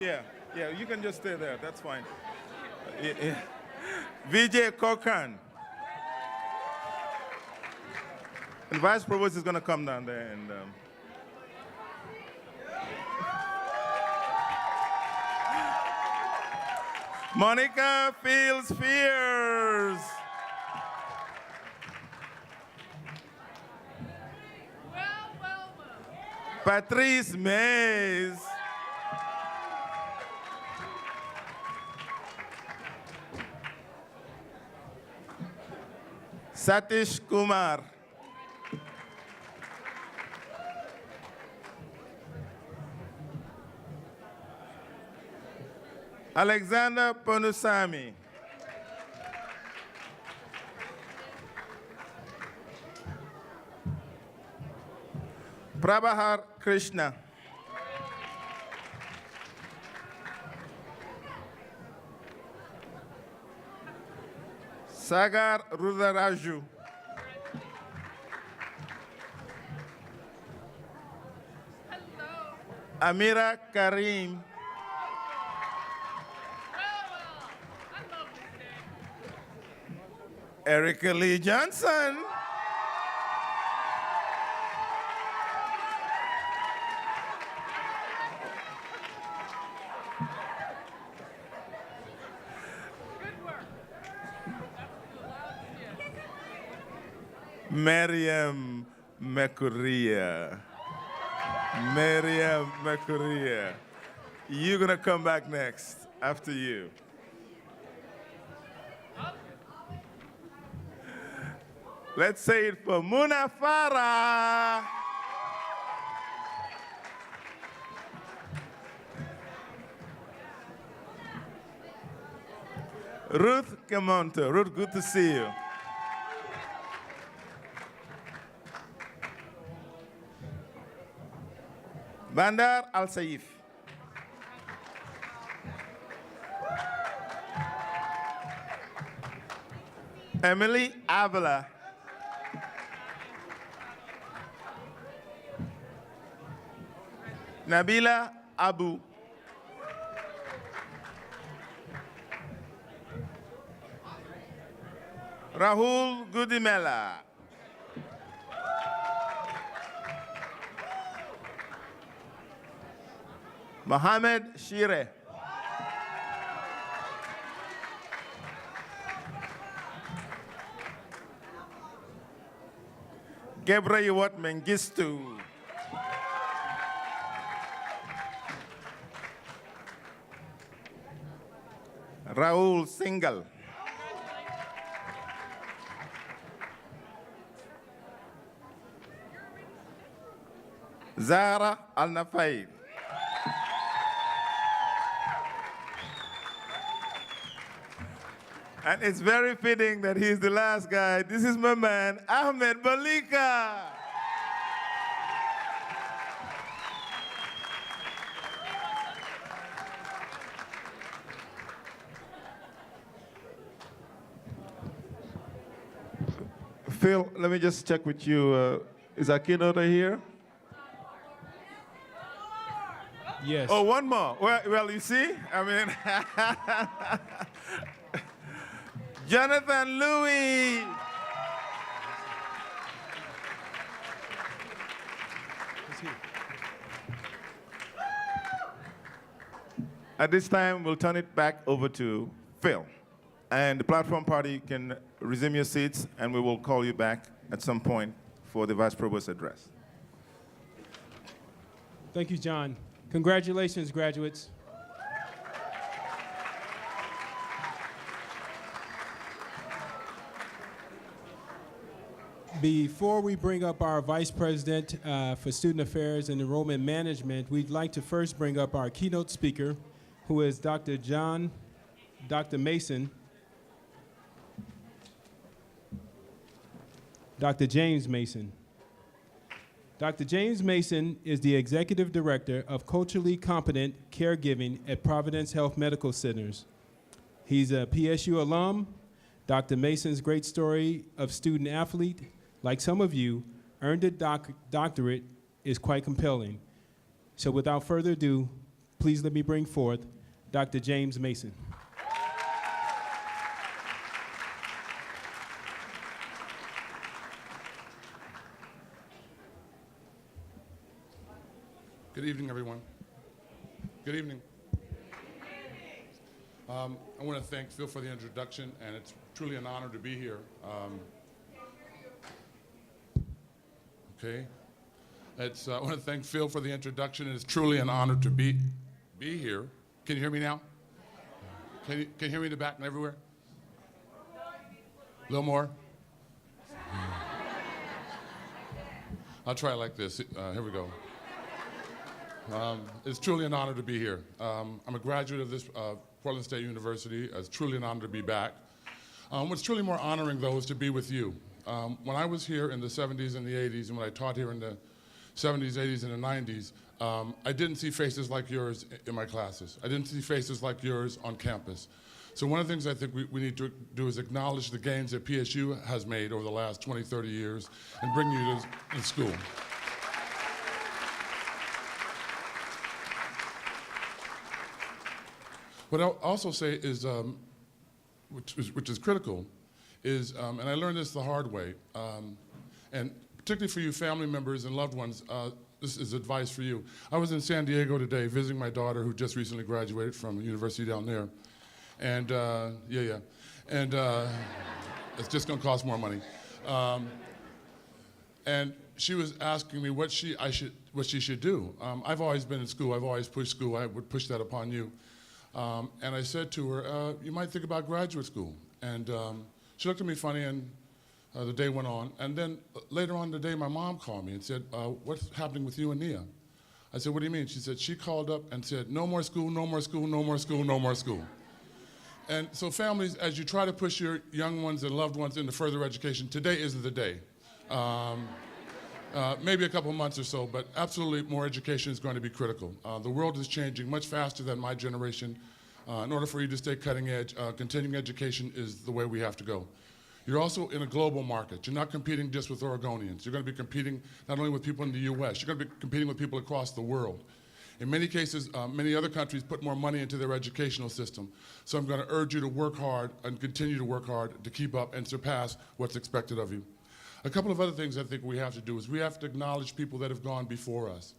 Yeah, yeah, you can just stay there. That's fine. Yeah. VJ Kokan. And Vice Provost is going to come down there and. Monica Fields Fears. Patrice Mays. Satish Kumar. Alexander Ponusami. Prabhahar Krishna. Sagar Rudaraju. Amira Karim. Erica Lee Johnson. Miriam Mekuria. Miriam Mekuria. You're going to come back next, after you. Let's say it for Muna Farah. Ruth Camonte. Ruth, good to see you. Bandar Al Saif. Emily Avila. Nabila Abu. Rahul Gudimela. Mohammed Shire. Gabriel Mengistu. Raul Singal. Zara Al-Nafaid. And it's very fitting that he's the last guy. This is my man, Ahmed Balika. Phil, let me just check with you. Is our keynote here? Yes. Oh, one more. Well, you see, I mean, Jonathan Louis. At this time, we'll turn it back over to Phil. And the platform party can resume your seats, and we will call you back at some point for the Vice Provost's address. Thank you, John. Congratulations, graduates. Before we bring up our Vice President for Student Affairs and Enrollment Management, we'd like to first bring up our keynote speaker, who is Dr. James Mason. Dr. James Mason is the Executive Director of Culturally Competent Caregiving at Providence Health Medical Centers. He's a PSU alum. Dr. Mason's great story of student athlete, like some of you, earned a doctorate is quite compelling. So without further ado, Please let me bring forth Dr. James Mason. Good evening, everyone. Good evening. I want to thank Phil for the introduction, and it's truly an honor to be here. Okay. I want to thank Phil for the introduction, and it's truly an honor to be here. Can you hear me now? Can you hear me in the back and everywhere? A little more? I'll try it like this. Here we go. It's truly an honor to be here. I'm a graduate of this Portland State University. It's truly an honor to be back. What's truly more honoring, though, is to be with you. When I was here in the 70s and the 80s, and when I taught here in the 70s, 80s, and the 90s, I didn't see faces like yours in my classes. I didn't see faces like yours on campus. So one of the things I think we need to do is acknowledge the gains that PSU has made over the last 20, 30 years and bring you to school. What I'll also say is, which is critical, is, and I learned this the hard way, and particularly for you family members and loved ones, this is advice for you. I was in San Diego today visiting my daughter who just recently graduated from the university down there. And and it's just gonna cost more money. And she was asking me what she should do. I've always been in school, I've always pushed school, I would push that upon you. And I said to her, you might think about graduate school. And she looked at me funny, and the day went on. And then later on in the day, my mom called me and said, what's happening with you and Nia? I said, what do you mean? She said, she called up and said, no more school, no more school, no more school, no more school. And so families, as you try to push your young ones and loved ones into further education, today isn't the day. Maybe a couple months or so, but absolutely more education is going to be critical. The world is changing much faster than my generation. In order for you to stay cutting edge, continuing education is the way we have to go. You're also in a global market. You're not competing just with Oregonians. You're going to be competing not only with people in the US, you're going to be competing with people across the world. In many cases, many other countries put more money into their educational system. So I'm going to urge you to work hard and continue to work hard to keep up and surpass what's expected of you. A couple of other things I think we have to do is we have to acknowledge people that have gone before us.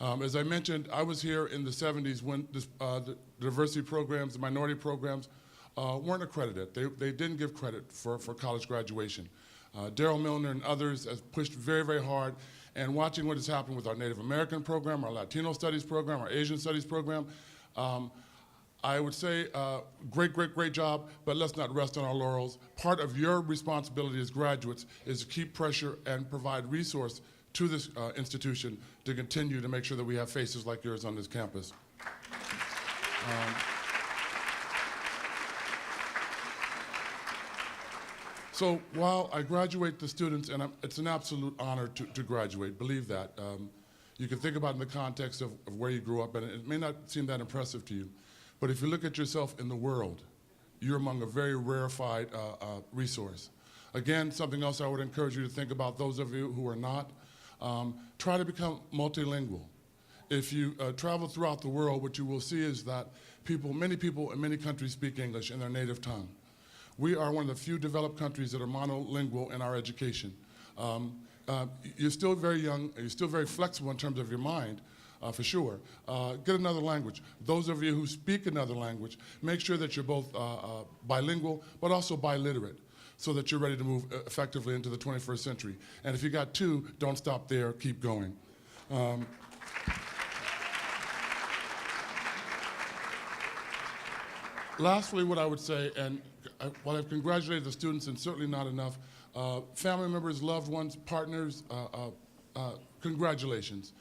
As I mentioned, I was here in the 70s when the diversity programs, the minority programs weren't accredited. They didn't give credit for college graduation. Daryl Milner and others have pushed very, very hard, and watching what has happened with our Native American program, our Latino studies program, our Asian studies program, I would say great job, but let's not rest on our laurels. Part of your responsibility as graduates is to keep pressure and provide resource to this institution to continue to make sure that we have faces like yours on this campus. So while I graduate the students, and it's an absolute honor to graduate, believe that. You can think about it in the context of where you grew up, and it may not seem that impressive to you, but if you look at yourself in the world, you're among a very rarefied resource. Again, something else I would encourage you to think about, those of you who are not, try to become multilingual. If you travel throughout the world, what you will see is that many people in many countries speak English in their native tongue. We are one of the few developed countries that are monolingual in our education. You're still very young, you're still very flexible in terms of your mind, for sure. Get another language. Those of you who speak another language, make sure that you're both bilingual, but also biliterate, so that you're ready to move effectively into the 21st century. And if you got two, don't stop there, keep going. Lastly, what I would say, and while I've congratulated the students, and certainly not enough, family members, loved ones, partners, congratulations.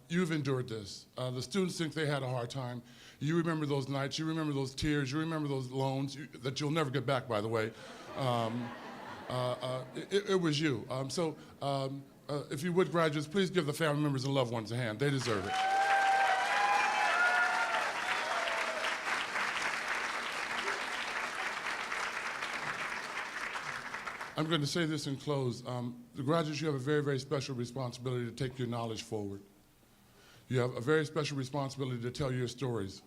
You've endured this. The students think they had a hard time. You remember those nights, you remember those tears, you remember those loans that you'll never get back, by the way. It was you. If you would, graduates, please give the family members and loved ones a hand. They deserve it. I'm going to say this in close. The graduates, you have a very, very special responsibility to take your knowledge forward. You have a very special responsibility to tell your stories.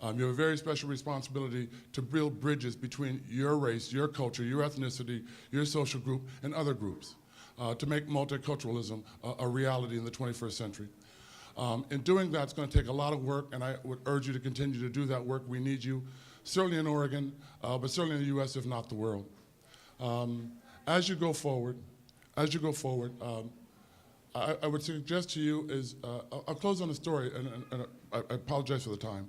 You have a very special responsibility to build bridges between your race, your culture, your ethnicity, your social group, and other groups, to make multiculturalism a reality in the 21st century. In doing that, it's going to take a lot of work, and I would urge you to continue to do that work. We need you, certainly in Oregon, but certainly in the U.S., if not the world. As you go forward, I would suggest to you is, I'll close on a story, and I apologize for the time.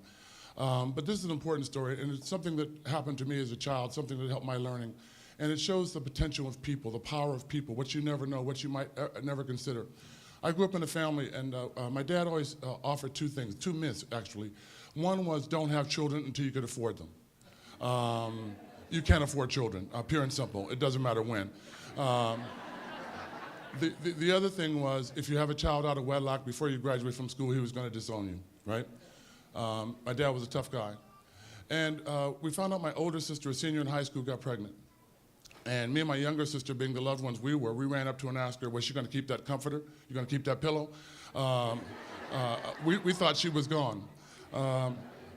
But this is an important story, and it's something that happened to me as a child, something that helped my learning. And it shows the potential of people, the power of people, what you never know, what you might never consider. I grew up in a family, and my dad always offered two things, two myths, actually. One was don't have children until you could afford them. You can't afford children, pure and simple. It doesn't matter when. The other thing was if you have a child out of wedlock before you graduate from school, he was going to disown you, right? My dad was a tough guy. And we found out my older sister, a senior in high school, got pregnant. And me and my younger sister, being the loved ones we were, we ran up to her and asked her, was she going to keep that comforter? You going to keep that pillow? We thought she was gone.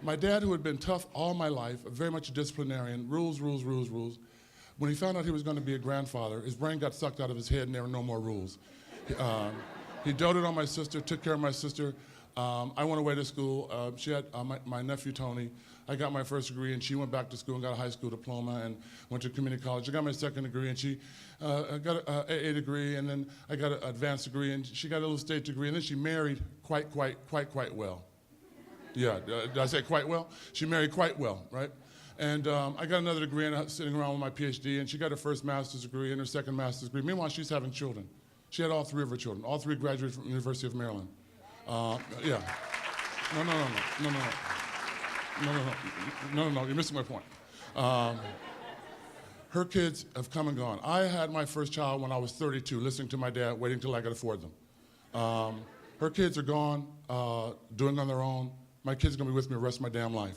My dad, who had been tough all my life, very much a disciplinarian, rules. When he found out he was going to be a grandfather, his brain got sucked out of his head and there were no more rules. He doted on my sister, took care of my sister. I went away to school. She had my nephew, Tony. I got my first degree, and she went back to school and got a high school diploma and went to community college. I got my second degree, and she got an AA degree, and then I got an advanced degree, and she got a little state degree, and then she married quite well. Yeah, did I say quite well? She married quite well, right? And I got another degree, and I'm sitting around with my PhD, and she got her first master's degree and her second master's degree. Meanwhile, she's having children. She had all three of her children. All three graduated from the University of Maryland. Yeah. No, you're missing my point. Her kids have come and gone. I had my first child when I was 32, listening to my dad, waiting till I could afford them. Her kids are gone, doing on their own. My kids are gonna be with me the rest of my damn life.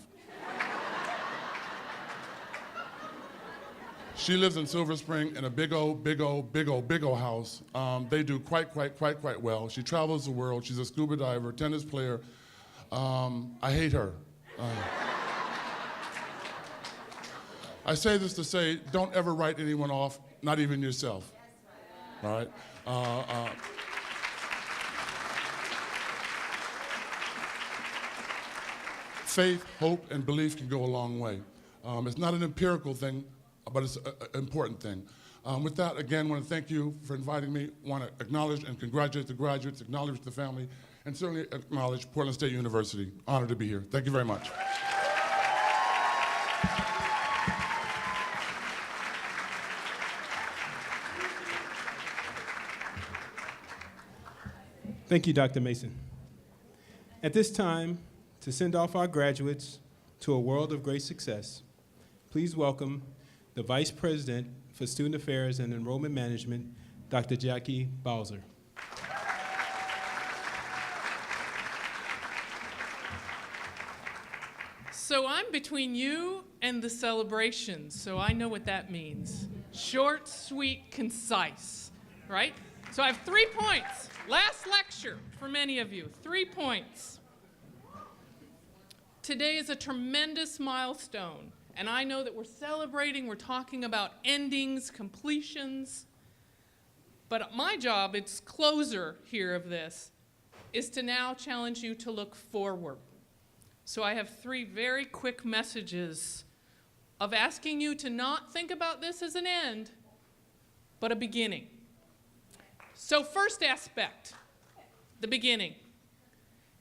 She lives in Silver Spring in a big old house. They do quite well. She travels the world. She's a scuba diver, tennis player. I hate her. I say this to say, don't ever write anyone off, not even yourself. All right? Faith, hope, and belief can go a long way. It's not an empirical thing, but it's an important thing. With that, again, I want to thank you for inviting me. I want to acknowledge and congratulate the graduates, acknowledge the family, and certainly acknowledge Portland State University. Honored to be here. Thank you very much. Thank you, Dr. Mason. At this time, to send off our graduates to a world of great success, please welcome the Vice President for Student Affairs and Enrollment Management, Dr. Jackie Bowser. So I'm between you and the celebration, so I know what that means. Short, sweet, concise, right? So I have 3 points. Last lecture for many of you, 3 points. Today is a tremendous milestone, and I know that we're celebrating, we're talking about endings, completions, but my job, it's closer here of this, is to now challenge you to look forward. So I have 3 very quick messages of asking you to not think about this as an end, but a beginning. So first aspect, the beginning.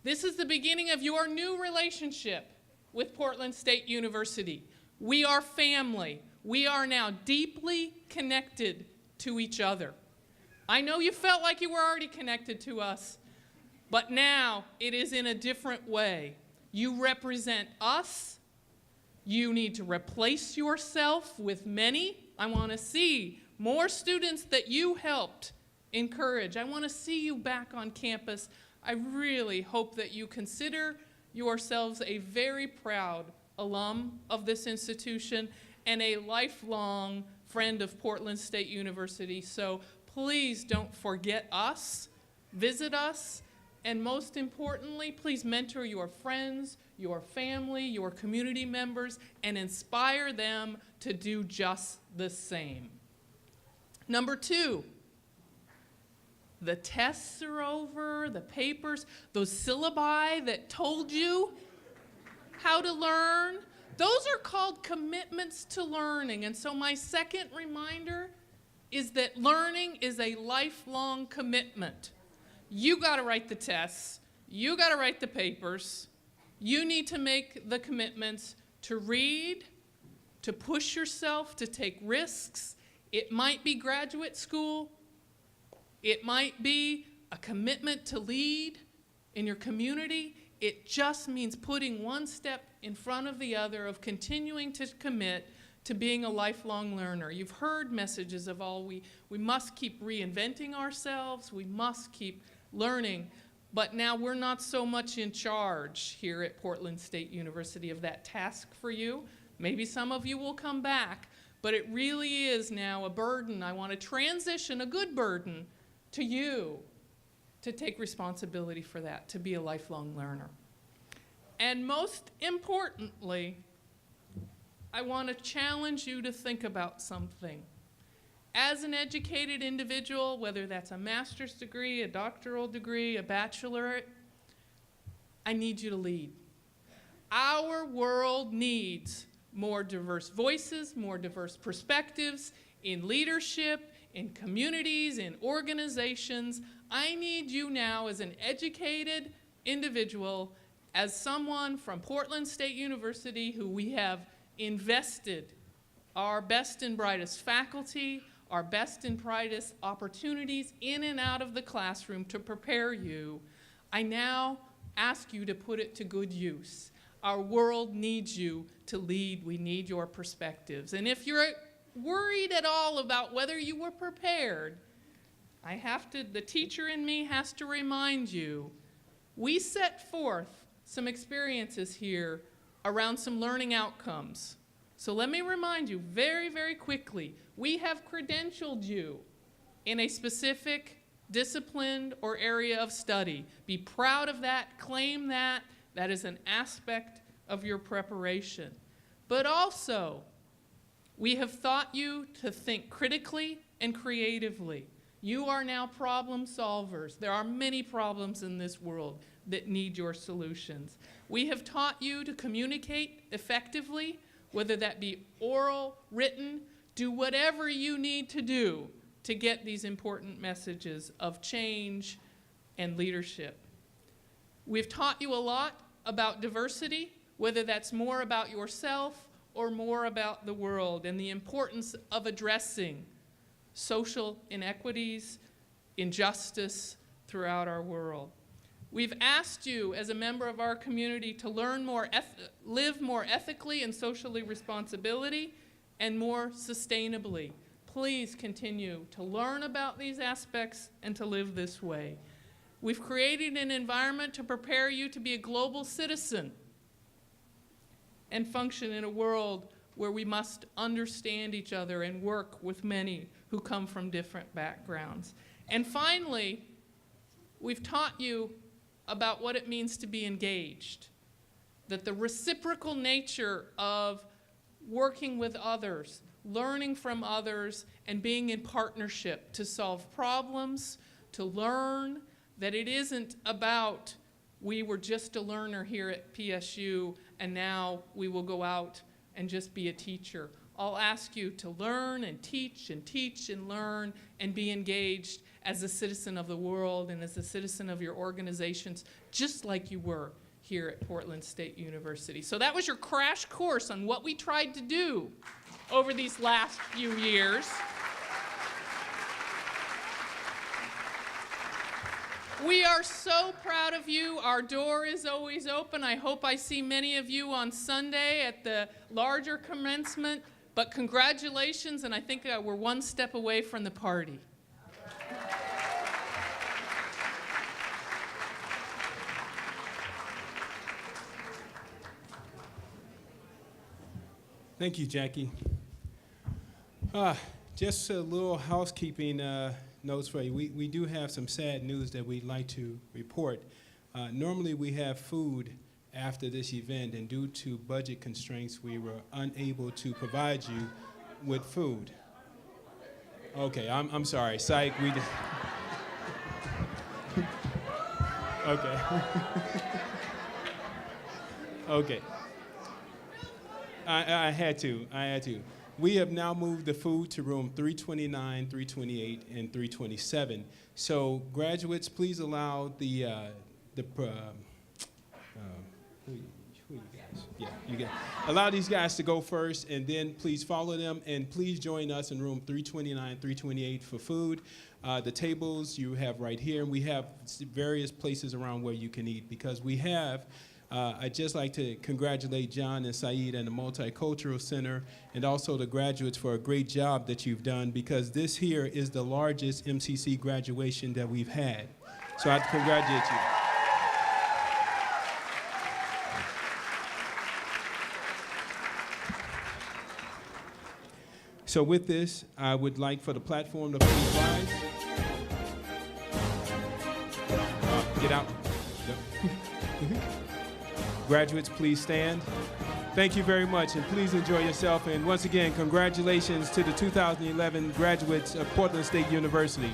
This is the beginning of your new relationship with Portland State University. We are family. We are now deeply connected to each other. I know you felt like you were already connected to us, but now it is in a different way. You represent us. You need to replace yourself with many. I want to see more students that you helped encourage. I want to see you back on campus. I really hope that you consider yourselves a very proud alum of this institution and a lifelong friend of Portland State University. So please don't forget us, visit us, And most importantly, please mentor your friends, your family, your community members, and inspire them to do just the same. Number 2, the tests are over, the papers, those syllabi that told you how to learn, those are called commitments to learning. And so my second reminder is that learning is a lifelong commitment. You got to write the tests. You got to write the papers. You need to make the commitments to read, to push yourself, to take risks. It might be graduate school. It might be a commitment to lead in your community. It just means putting one step in front of the other, of continuing to commit to being a lifelong learner. You've heard messages of all we must keep reinventing ourselves. We must keep learning, but now we're not so much in charge here at Portland State University of that task for you. Maybe some of you will come back, but it really is now a burden. I want to transition, a good burden, to you to take responsibility for that, to be a lifelong learner. And most importantly, I want to challenge you to think about something. As an educated individual, whether that's a master's degree, a doctoral degree, a bachelorette, I need you to lead. Our world needs more diverse voices, more diverse perspectives in leadership, in communities, in organizations. I need you now as an educated individual, as someone from Portland State University who we have invested our best and brightest faculty, our best and brightest opportunities in and out of the classroom to prepare you. I now ask you to put it to good use. Our world needs you to lead. We need your perspectives. And if you're worried at all about whether you were prepared, the teacher in me has to remind you, we set forth some experiences here around some learning outcomes. So let me remind you very, very quickly, we have credentialed you in a specific discipline or area of study. Be proud of that, claim that. That is an aspect of your preparation. But also, we have taught you to think critically and creatively. You are now problem solvers. There are many problems in this world that need your solutions. We have taught you to communicate effectively, whether that be oral, written, do whatever you need to do to get these important messages of change and leadership. We've taught you a lot about diversity, whether that's more about yourself or more about the world, and the importance of addressing social inequities, injustice throughout our world. We've asked you, as a member of our community, to learn more, live more ethically and socially responsibility, and more sustainably. Please continue to learn about these aspects and to live this way. We've created an environment to prepare you to be a global citizen and function in a world where we must understand each other and work with many who come from different backgrounds. And finally, we've taught you about what it means to be engaged, that the reciprocal nature of working with others, learning from others, and being in partnership to solve problems, to learn, that it isn't about we were just a learner here at PSU and now we will go out and just be a teacher. I'll ask you to learn and teach and learn and be engaged as a citizen of the world and as a citizen of your organizations, just like you were here at Portland State University. So that was your crash course on what we tried to do over these last few years. We are so proud of you. Our door is always open. I hope I see many of you on Sunday at the larger commencement, but congratulations, and I think we're one step away from the party. Thank you, Jackie. Just a little housekeeping. notes for you. We do have some sad news that we'd like to report. Normally we have food after this event, and due to budget constraints, we were unable to provide you with food. Okay, I'm sorry, psych, we just, okay. Okay. I had to. We have now moved the food to room 329, 328, and 327. So graduates, please allow who you guys? Yeah, you guys. Allow these guys to go first, and then please follow them, and please join us in room 329, 328 for food. The tables you have right here, and we have various places around where you can eat, because we have I'd just like to congratulate John and Saeed and the Multicultural Center, and also the graduates for a great job that you've done, because this here is the largest MCC graduation that we've had. So I'd congratulate you. So with this, I would like for the platform to please rise. Get out. Yep. Graduates, please stand. Thank you very much, and please enjoy yourself. And once again, congratulations to the 2011 graduates of Portland State University.